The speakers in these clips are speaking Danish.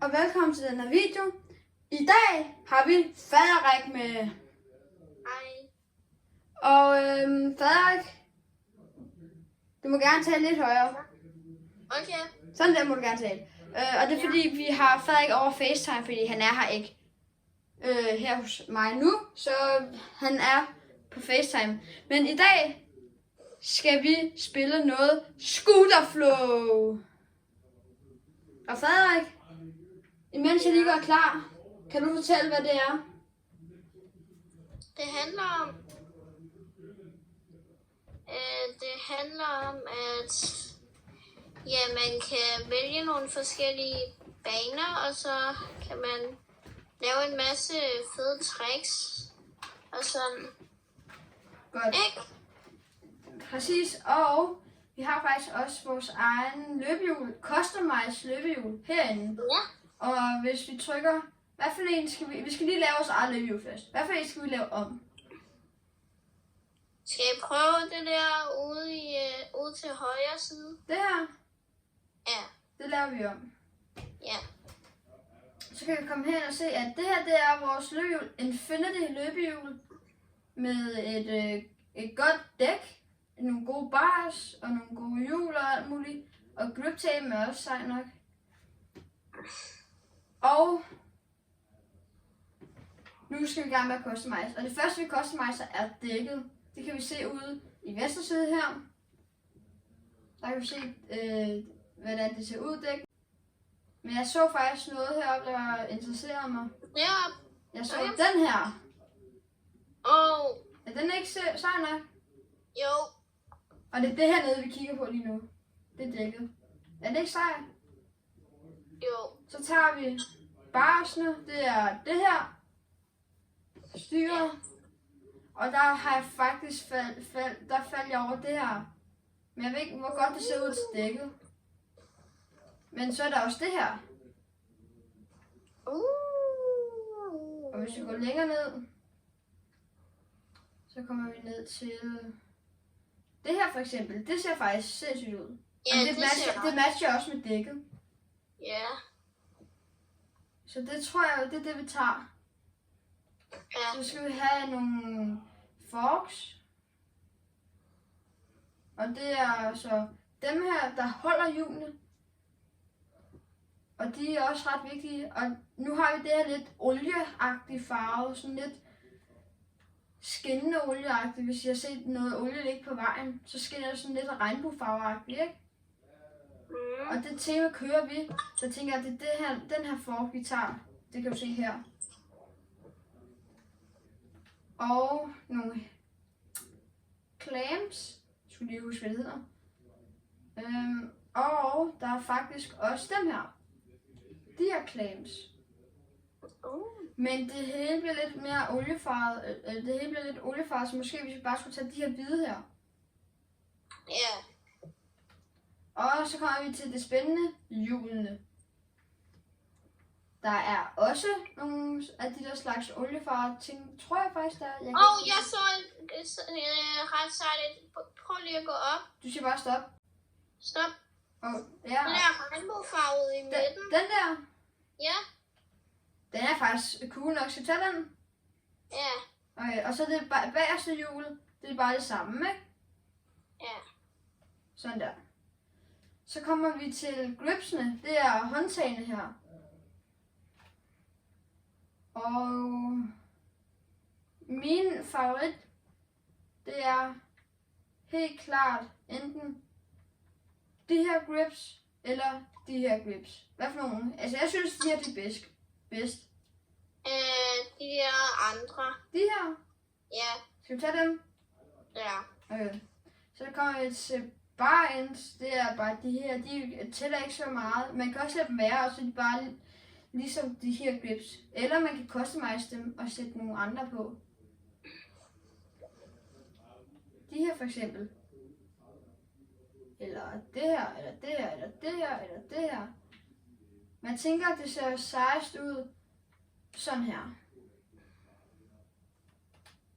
og velkommen til den her video. I dag har vi Frederik med. Hej. Og Frederik, du må gerne tale lidt højere. Okay. Sådan der må du gerne tale. Og det er fordi, vi har Frederik over FaceTime, fordi han er her ikke her hos mig nu. Så han er på FaceTime. Men i dag skal vi spille noget Scooterflow. Og Frederik, imens jeg lige går klar, kan du fortælle, hvad det er? Det handler om, at man kan vælge nogle forskellige baner, og så kan man lave en masse fede tricks og sådan. Godt. Ikke? Præcis, og vi har faktisk også vores egen løbehjul, customized løbehjul herinde. Ja. Og hvis vi trykker, hvad for en skal vi skal lige lave vores eget løbehjul først. Hvad for en skal vi lave om? Skal I prøve det der ude til højre side? Det her, Ja. det laver vi om. Ja. Så kan vi komme hen og se, at det her, det er vores løbehjul, Infinity løbehjul, med et godt dæk, nogle gode bars, og nogle gode hjul og alt muligt. Og grip tape er også sej nok. Og nu skal vi i gang med at customize. Og det første vi customiser er dækket. Det kan vi se ude i venstre side her. Der kan vi se, hvordan det ser ud dæk. Men jeg så faktisk noget heroppe, der interesserede mig. Ja. Jeg så den her. Og Er den ikke sej nok? jo. Og det er det her nede, vi kigger på lige nu. Det er dækket. Er det ikke sejt? Jo. Så tager vi barsene. Det er det her. Styret. Og der har jeg faktisk faldt jeg over det her. Men jeg ved ikke, hvor godt det ser ud til dækket. Men så er der også det her. Og hvis vi går længere ned, så kommer vi ned til det her for eksempel. Det ser faktisk sindssygt ud. Ja, Og det matcher også med dækket. Ja. Så det tror jeg, det er det vi tager. Ja. Så skal vi have nogle forks. Og det er så dem her, der holder hjulene. Og de er også ret vigtige. Og nu har vi det her lidt olieagtige farve. Sådan lidt skinnende olieagtigt. Hvis jeg har set noget olie ligge på vejen, så skinner det sådan lidt regnbuefarveagtigt, ikke? Og det tema kører vi. Så tænker jeg, at det er den her fork, vi tager. Det kan du se her. Og nogle clamps. Jeg skulle lige huske, hvad det hedder. Og der er faktisk også dem her. De her clamps. Men det hele bliver lidt mere oliefarvet. Det hele bliver lidt oliefarvet, så måske hvis vi bare skulle tage de her hvide her. Ja. Og så kommer vi til det spændende, hjulene. Der er også nogle af de der slags oliefarvede ting, tror jeg faktisk, der er. Jeg så ret sejligt. Prøv lige at gå op. Du siger bare stop. Stop. Og, ja. Den der regnbuefarvet i midten. Den der, Ja. den er faktisk cool nok. Skal vi tage den? Ja. Okay, og så det bagerste hjul, det er bare det samme, ikke? Ja. Sådan der. Så kommer vi til gripsene. Det er håndtagene her. Og min favorit, det er helt klart enten de her grips, eller de her grips. Hvad for nogle? Altså jeg synes, de her de er bedst. De der andre. De her, Ja. skal vi tage dem? Ja. Okay. Så kommer vi til bar ends. Det er bare de her, de tæller ikke så meget. Man kan også lade dem være, og så er de bare ligesom de her grips. Eller man kan customize dem og sætte nogle andre på. De her for eksempel. Eller det her, eller det her, eller det her, eller det her. Man tænker, at det ser sejst ud sådan her.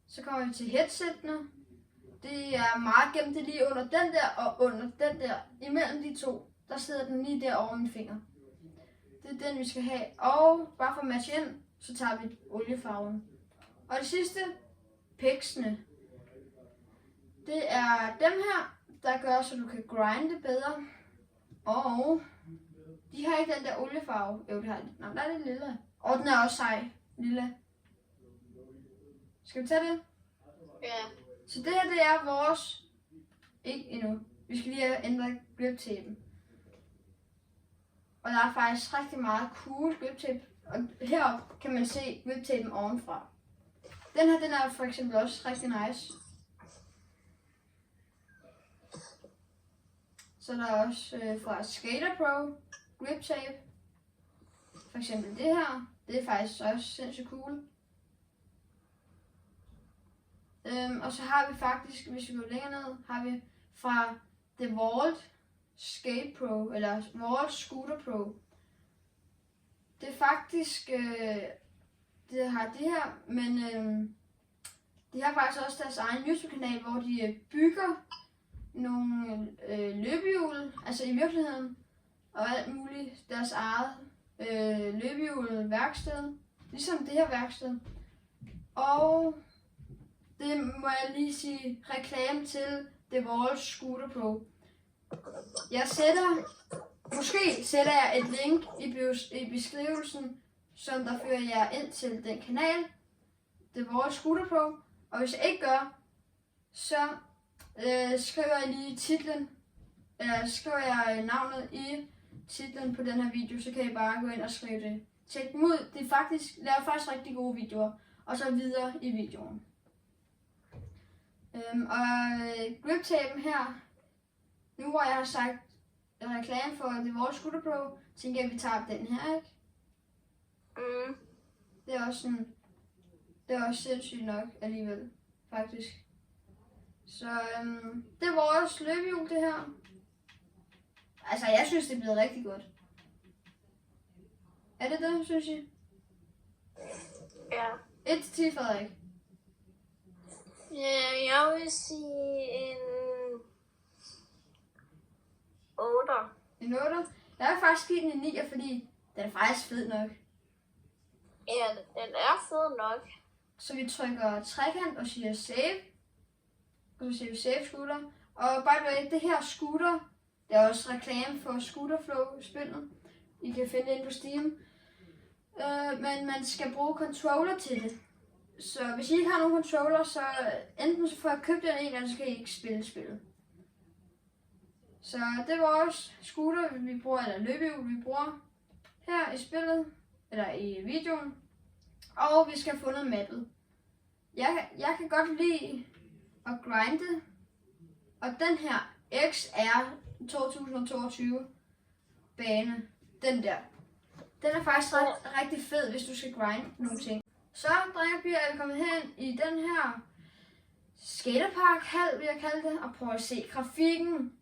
Så kommer vi til headsettene. Det er meget gemt det lige under den der og under den der. Imellem de to, der sidder den lige der over min finger. Det er det er den, vi skal have. Og bare for at matche ind, så tager vi oliefarven. Og det sidste, piksene. Det er dem her, der gør, så du kan grinde bedre. Og de har ikke den der oliefarve. Jo, det har de. Nå, der er det lille. Og den er også sej. Lille. Skal vi tage det? Ja. Så det her, det er vores... Ikke endnu. Vi skal lige have ændret grip-tapen. Og der er faktisk rigtig meget cool grip-tape. Og heroppe kan man se grip-tapen ovenfra. Den her, den er for eksempel også rigtig nice. Så der er også fra Skater Pro grip tape. For eksempel det her. Det er faktisk også sindssygt cool. Og så har vi faktisk, hvis vi går længere ned, har vi fra The Vault Skate Pro, eller Vault Scooter Pro. Det er faktisk, det har det her, men de har faktisk også deres egen YouTube-kanal, hvor de bygger nogle løbehjul, altså i virkeligheden, og alt muligt, deres eget løbehjul værksted, ligesom det her værksted. Og det må jeg lige sige reklame til The Vault Scooter Pro. Måske sætter jeg et link i beskrivelsen, som der fører jer ind til den kanal, The Vault Scooter Pro. Og hvis jeg ikke gør, så skriver jeg lige titlen, eller skriver jeg navnet i titlen på den her video, så kan I bare gå ind og skrive det. Tjek dem ud, de laver faktisk rigtig gode videoer, og så videre i videoen. Og grip-tapen her, nu hvor jeg har sagt en reklame for The Vault Scooter Pro, tænker jeg, at vi tager den her, ikke? Mm. Det er også sindssygt nok alligevel, faktisk. Så det er vores løbehjul, det her. Altså, jeg synes, det er blevet rigtig godt. Er det det, synes I? Ja. 1-10, Frederik. Ja, jeg vil sige en 8. En 8. Jeg vil faktisk give den en 9, fordi den er faktisk fed nok. Ja, den er fed nok. Så vi trykker trekant og siger save. Og så siger vi save scooter. Og by the way, det her scooter, det er også reklame for Scooterflow-spillet. I kan finde det inde på Steam. Men man skal bruge controller til det. Så hvis I ikke har nogen controller, så enten så får jeg købt den en, eller så kan I ikke spille spillet. Så det er vores scooter, vi bruger, eller løbehjul, vi bruger her i spillet, eller i videoen. Og vi skal have fundet mappet. Jeg kan godt lide at grinde. Og den her XR 2022 bane, den der, den er faktisk rigtig fed, hvis du skal grinde nogle ting. Så, drenge og piger, er vi kommet hen i den her skaterpark, hal vil jeg kalde det, og prøv at se grafikken,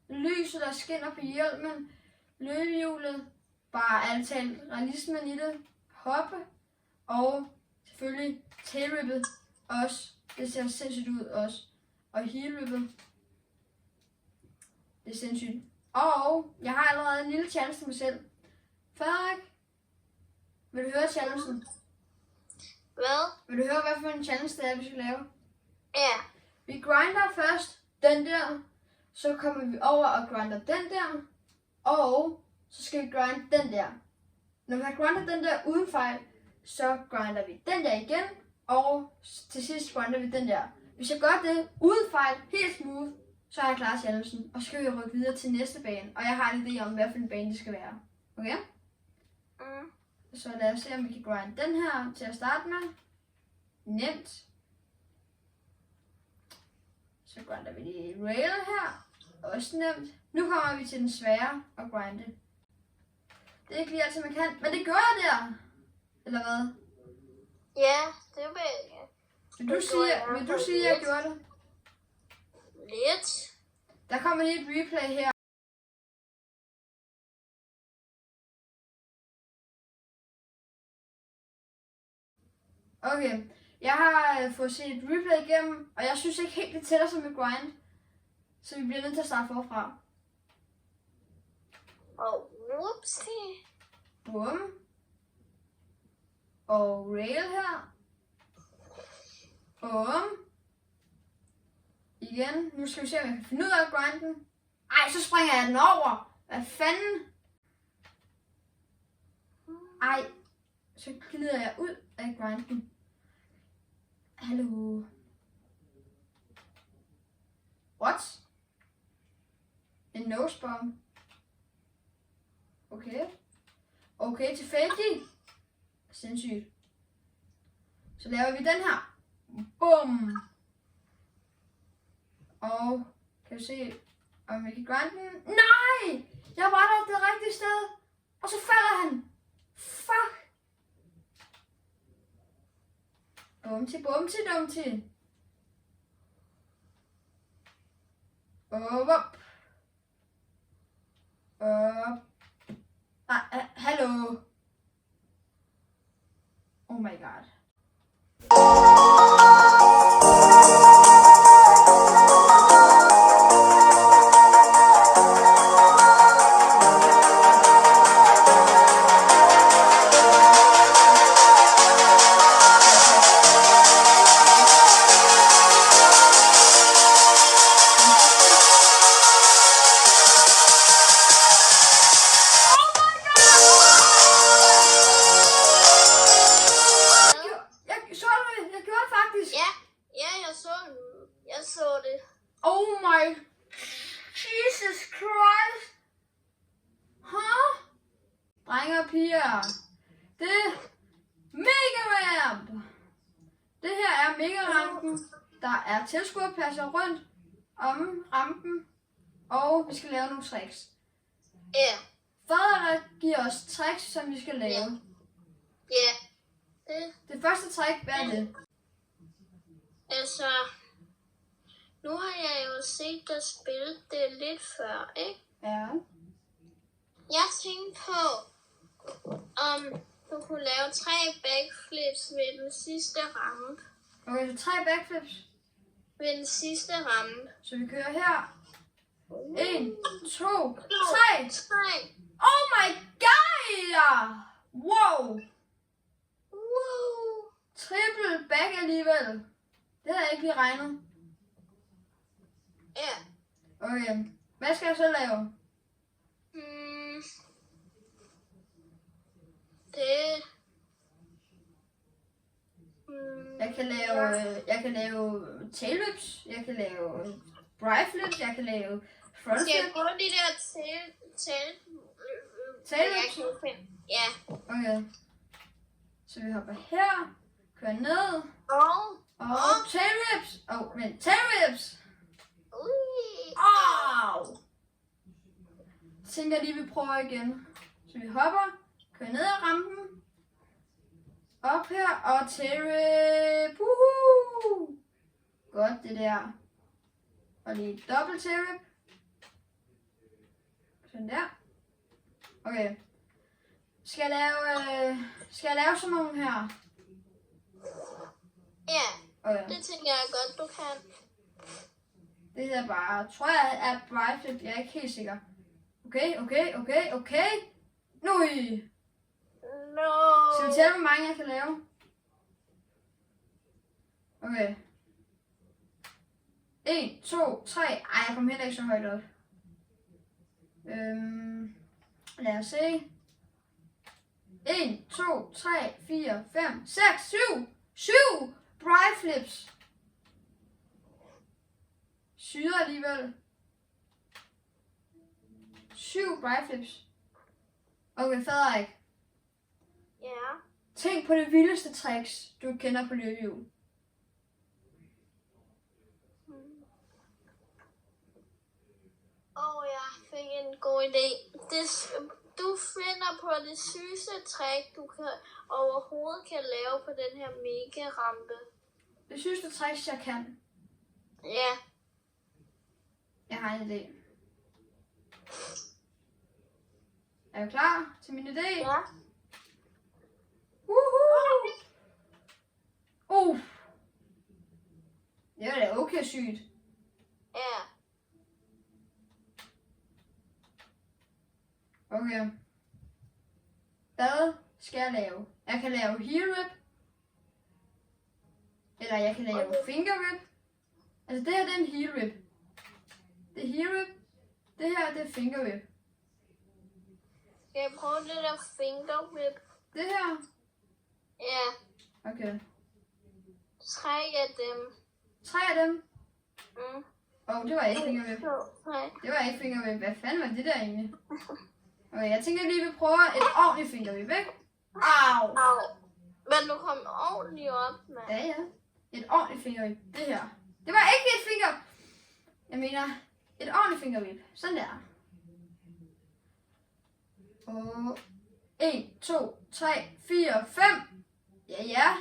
lyset der skinner på hjelmen, løbehjulet, bare alt talt realismen i det, hoppe, og selvfølgelig tailrippet også, det ser sindssygt ud også, og heelrippet, det er sindssygt. Og jeg har allerede en lille challenge til mig selv. Frederik, vil du høre challengen? Hvad? Vil du høre, hvad for en challenge det er, vi skal lave? Ja. Vi grinder først den der, så kommer vi over og grinder den der, og så skal vi grinde den der. Når vi har grindet den der uden fejl, så grinder vi den der igen, og til sidst grinder vi den der. Hvis jeg gør det uden fejl, helt smooth, så har jeg klaret challengen, og så skal vi rykke videre til næste bane. Og jeg har en idé om, hvad for en bane det skal være. Okay? Mm. Så lad os se, om vi kan grinde den her til at starte med. Nemt. Så grinder vi lige rail her. Også nemt. Nu kommer vi til den svære at grinde. Det er ikke lige altid man kan, men det gør jeg der. Eller hvad? Ja, det vil jeg. Vil du sige, at jeg gjorde det? Lidt. Der kommer lige et replay her. Okay, jeg har fået set et replay igennem, og jeg synes ikke helt, det tæller som et grind. Så vi bliver nødt til at starte forfra. Og whoopsie. Bum. Og rail her. Bum. Igen. Nu skal vi se, om jeg kan finde ud af grinden. Ej, så springer jeg den over. Hvad fanden? Ej, så glider jeg ud af grinden. Hallo. What? En nose bomb. Okay. Okay, tilfældig. Sindssygt. Så laver vi den her. Bum. Og kan vi se, om vi kan grinde den? Nej! Jeg var der det rigtige sted. Og så falder han. Fuck. Bumti, bumti, dumti. Op. Hallo. Oh my god. Jeg så det. Oh my Jesus Christ. Huh? Drenge og piger. Det er Mega Ramp. Det her er Mega Rampen. Der er tilskuerpladser rundt om rampen. Og vi skal lave nogle tricks. Ja. Fader giver os tricks, som vi skal lave. Ja. Det første trick, hvad er det? Altså, nu har jeg jo set dig spille det lidt før, ikke? Ja. Jeg tænkte på, om du kunne lave 3 backflips ved den sidste rampe. Okay, så 3 backflips. Ved den sidste rampe. Så vi kører her. 1, 2, 3. 3. Oh my god! Wow! Wow! Triple back alligevel. Det havde jeg ikke lige regnet. Ja. Okay, hvad skal jeg så lave? Det... Jeg kan lave tail whips, jeg kan lave bri flips, jeg kan lave front Skal jeg flip. gå de der Tail whips? Ja. Okay. Så vi hopper her, kører ned, og tail whips. Men tail whips! Au! Jeg tænker lige, vi prøver igen. Så vi hopper, kører ned ad rampen, op her, og tail whip. Godt det der. Og lige dobbelt tail whip. Sådan der. Okay. Skal jeg lave sådan nogle her? Ja, Okay. det tænker jeg godt, du kan. Det her bare, tror jeg er bri flip, jeg er ikke helt sikker. Okay. Nui! No. Skal vi tælle, hvor mange jeg kan lave? Okay. 1, 2, 3. Ej, jeg kommer heller ikke så højt op. Lad os se. 1, 2, 3, 4, 5, 6, 7 bri flips. Syre alligevel. 7 bri flips. Okay, Frederik. Ja. Tænk på det vildeste tricks, du kender på løbehjul. Jeg fik en god idé. Du finder på det sygeste trick, du overhovedet kan lave på den her mega rampe. Det sygeste tricks, jeg kan. Ja. Jeg har en idé. Er du klar til min idé? Ja. Det var da okay sygt. Ja. Okay. Hvad skal jeg lave? Jeg kan lave heel whip. Eller jeg kan lave finger whip. Altså det her, det er en heel whip. Det er heel whip. Det her, det er finger whip. Skal jeg prøve det der finger whip? Det her? Ja, Okay. 3 af dem. 3 af dem? Mm. Det var ikke finger whip. 2, 3. Det var ikke finger whip. Hvad fanden var det der egentlig? Okay, jeg tænker lige, vi prøver et ordentligt finger whip, ikke? Au! Au. Men du kom ordentligt op, mand. Ja. Et ordentligt finger whip. Det her. Det var ikke et finger... Jeg mener, et ordentligt finger whip. Sådan der. Og 1, 2, 3, 4, 5. Ja.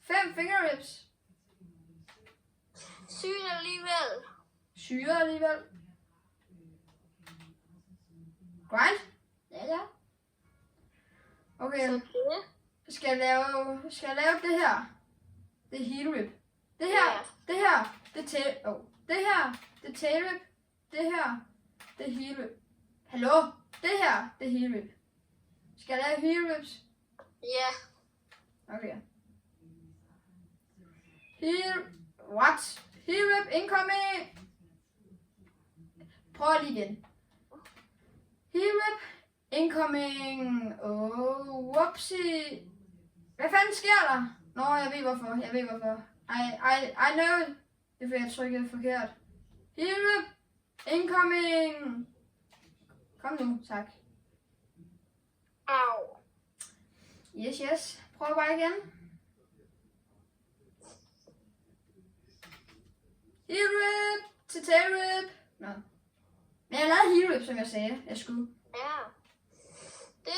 5 finger whips. Sygt alligevel. Syre alligevel. Grind? Ja. Okay, Så det. skal jeg lave det her? Det er heel whip. Det her, Ja. det her, det er tail, det her, det er tail whip. Det her, det er heel whip. Hallo? Det her, det er heel whip. Skal jeg lave heel whips? Ja. Okay. What? Heel whip incoming! Prøv lige igen. Heel whip incoming. Whoopsie. Hvad fanden sker der? Nå, jeg ved hvorfor. I know it. Det er fordi jeg trykkede forkert. Heel whip incoming. Kom nu, tak. Au. Yes. Prøv bare igen. Heel whip til tail whip. Nå. Men jeg lavede heel whip, som jeg sagde, jeg skulle. Ja. Det.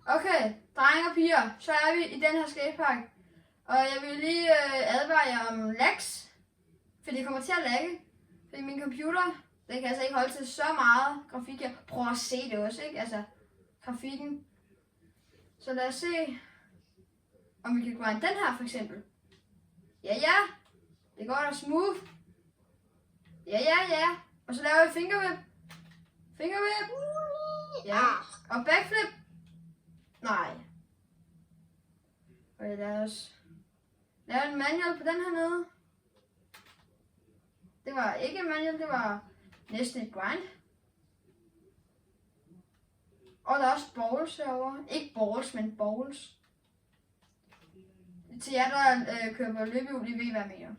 Okay, drenge og piger, så er vi i den her skatepark. Og jeg vil lige advare jer om lags. For det kommer til at lagge. Fordi min computer, den kan altså ikke holde til så meget grafik. Jeg prøver at se det også, ikke? Altså, grafikken. Så lad os se, om vi kan grinde den her for eksempel. Ja. Det går da smooth. Ja. Og så laver vi finger whip. Ja. Og backflip. Nej. Okay, lad os lave en manual på den her nede. Det var ikke en manual, det var næsten et grind. Og der er også balls herovre. Ikke balls, men balls. Til jer, der kører på løbehjul, I ved, hvad jeg mener.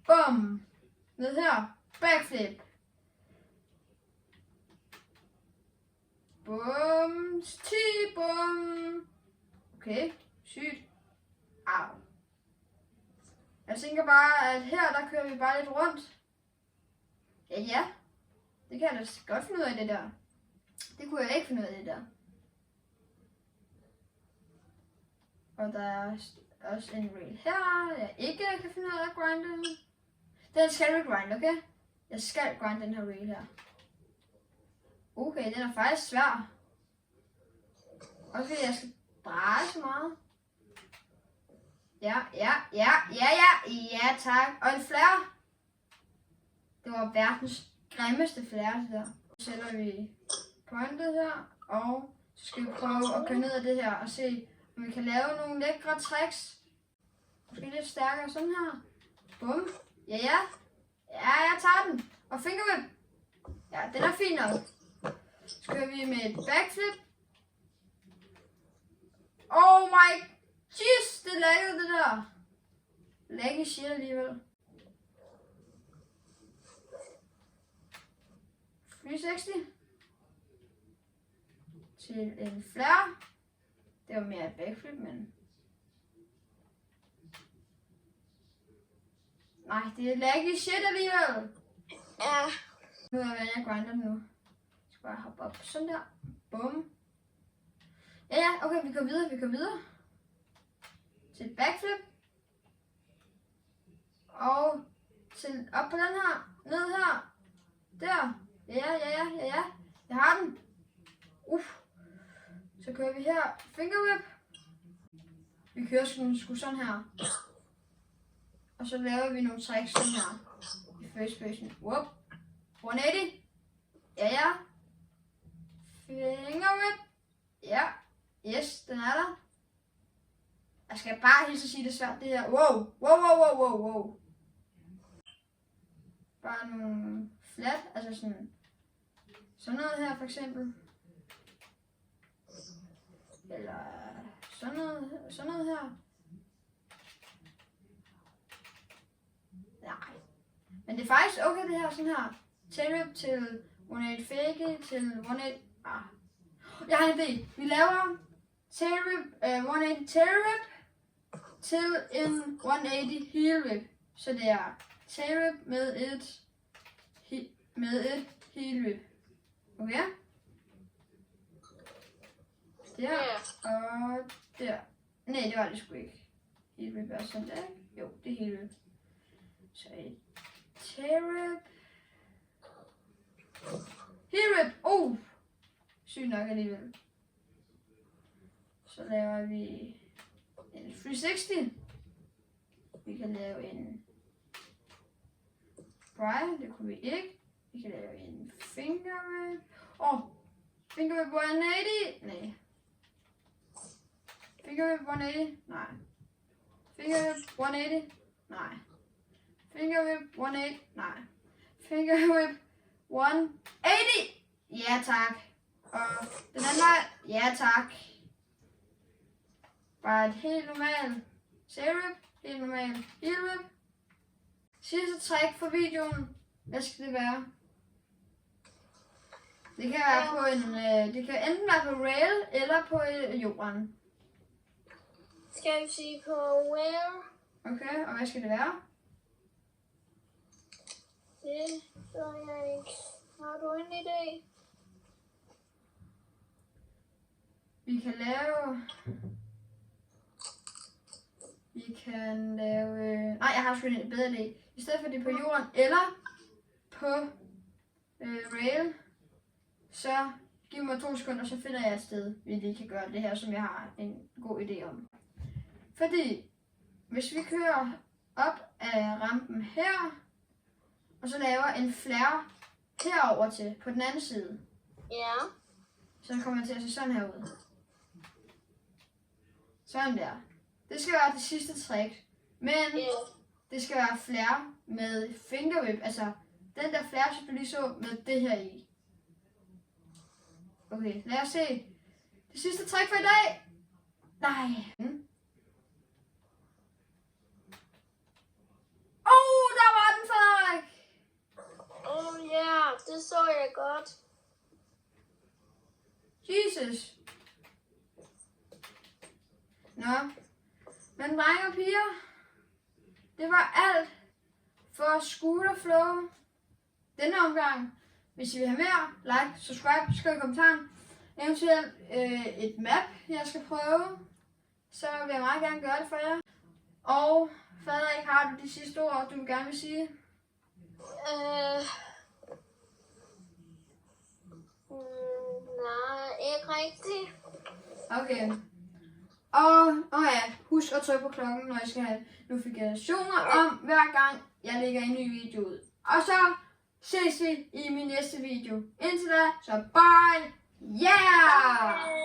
Bum! Ned her. Backflip. Bum! Bum! Okay, sygt. Au. Jeg tænker bare, at her, der kører vi bare lidt rundt. Ja. Det kan jeg da godt finde ud af det der. Det kunne jeg ikke finde ud af det der. Og der er også en rail her, jeg ikke kan finde ud af at grinde. Den skal vi grinde, okay? Jeg skal grinde den her rail her. Okay, den er faktisk svær. Også fordi jeg skal dreje så meget. Ja, tak. Og en flare. Det var verdens grimmeste flare, det der. Så sætter vi pointet her, og så skal vi prøve at køre ned af det her og se, om vi kan lave nogle lækre tricks. Måske lidt stærkere sådan her. Bum. Ja, jeg tager den. Og fingerwhip. Ja, den er fin nok. Så kører vi med et backflip. Oh my jeez, det laggede det der. Laggy shit alligevel. 360. Til en flare. Det var mere et backflip, men... Nej, det er laggy shit alligevel. Ja. Nu er jeg grinder den nu. Jeg skal bare hoppe op sådan der. Bum. Ja, okay, vi går videre. Til et backflip. Og til op på den her. Ned her. Der. Ja. Jeg har den. Så kører vi her. Fingerwhip. Vi kører sgu sådan her. Og så laver vi nogle tricks sådan her. first person. Whoop. 180. Ja. Finger whip. Ja. Yes, den er der. Jeg skal bare helt sige det svært, det her. Wow. Bare nogle flat, altså sådan noget her for eksempel. Eller sådan noget her. Nej. Men det er faktisk okay det her, sådan her. Tail whip til 180 fake til 180. Jeg har en idé. Vi laver tail whip, 180 tail whip til en 180 heel whip. Så det er tail whip med et heel whip. Okay? Der og der. Nej, det var det sgu ikke. Heel whip er sådan der, ikke? Jo, det er heel whip. Så et tail whip. Heel whip. Sygt nok alligevel. Så laver vi en 360. Vi kan lave en Brian, det kunne vi ikke. Vi kan lave en finger whip. Finger whip 180. Nej. Finger whip 180. Nej. Finger whip 180. Nej. Finger whip 180. Nej. Finger whip 180. Ja tak. Og den anden vej. Ja tak. Bare et helt normalt tail whip. Helt normalt heel whip. Sidste træk for videoen. Hvad skal det være? Det kan være på en, det kan enten være på rail eller på jorden. Skal vi sige på rail? Okay, og hvad skal det være? Det ved jeg ikke. Har du en idé? Vi kan lave... Nej, jeg har sgu en bedre idé. I stedet for det på jorden eller på rail, så giv mig 2 sekunder, så finder jeg et sted, vi lige kan gøre det her, som jeg har en god idé om. Fordi hvis vi kører op af rampen her, og så laver en flare herover til på den anden side, Ja. så kommer det til at se sådan her ud. Sådan der. Det skal være det sidste trick. Men det skal være flare med finger whip. Altså den der flare, som du lige så med det her i. Okay, lad os se. Det sidste trick for i dag. Nej. Der var den, Frederik. Ja, det så jeg godt. Jesus. Nå. Men drenge og piger, det var alt for Scooterflow denne omgang. Hvis I vil have mere, like, subscribe, skriv i kommentaren. Eventuelt et map, jeg skal prøve, så vil jeg meget gerne gøre det for jer. Og Frederik, har du de sidste ord, du gerne vil sige? Nej, ikke rigtigt. Okay. Og ja, husk at trykke på klokken, når I skal have notifikationer om hver gang jeg lægger en ny video ud. Og så ses vi i min næste video. Indtil da, så bye! Yeah!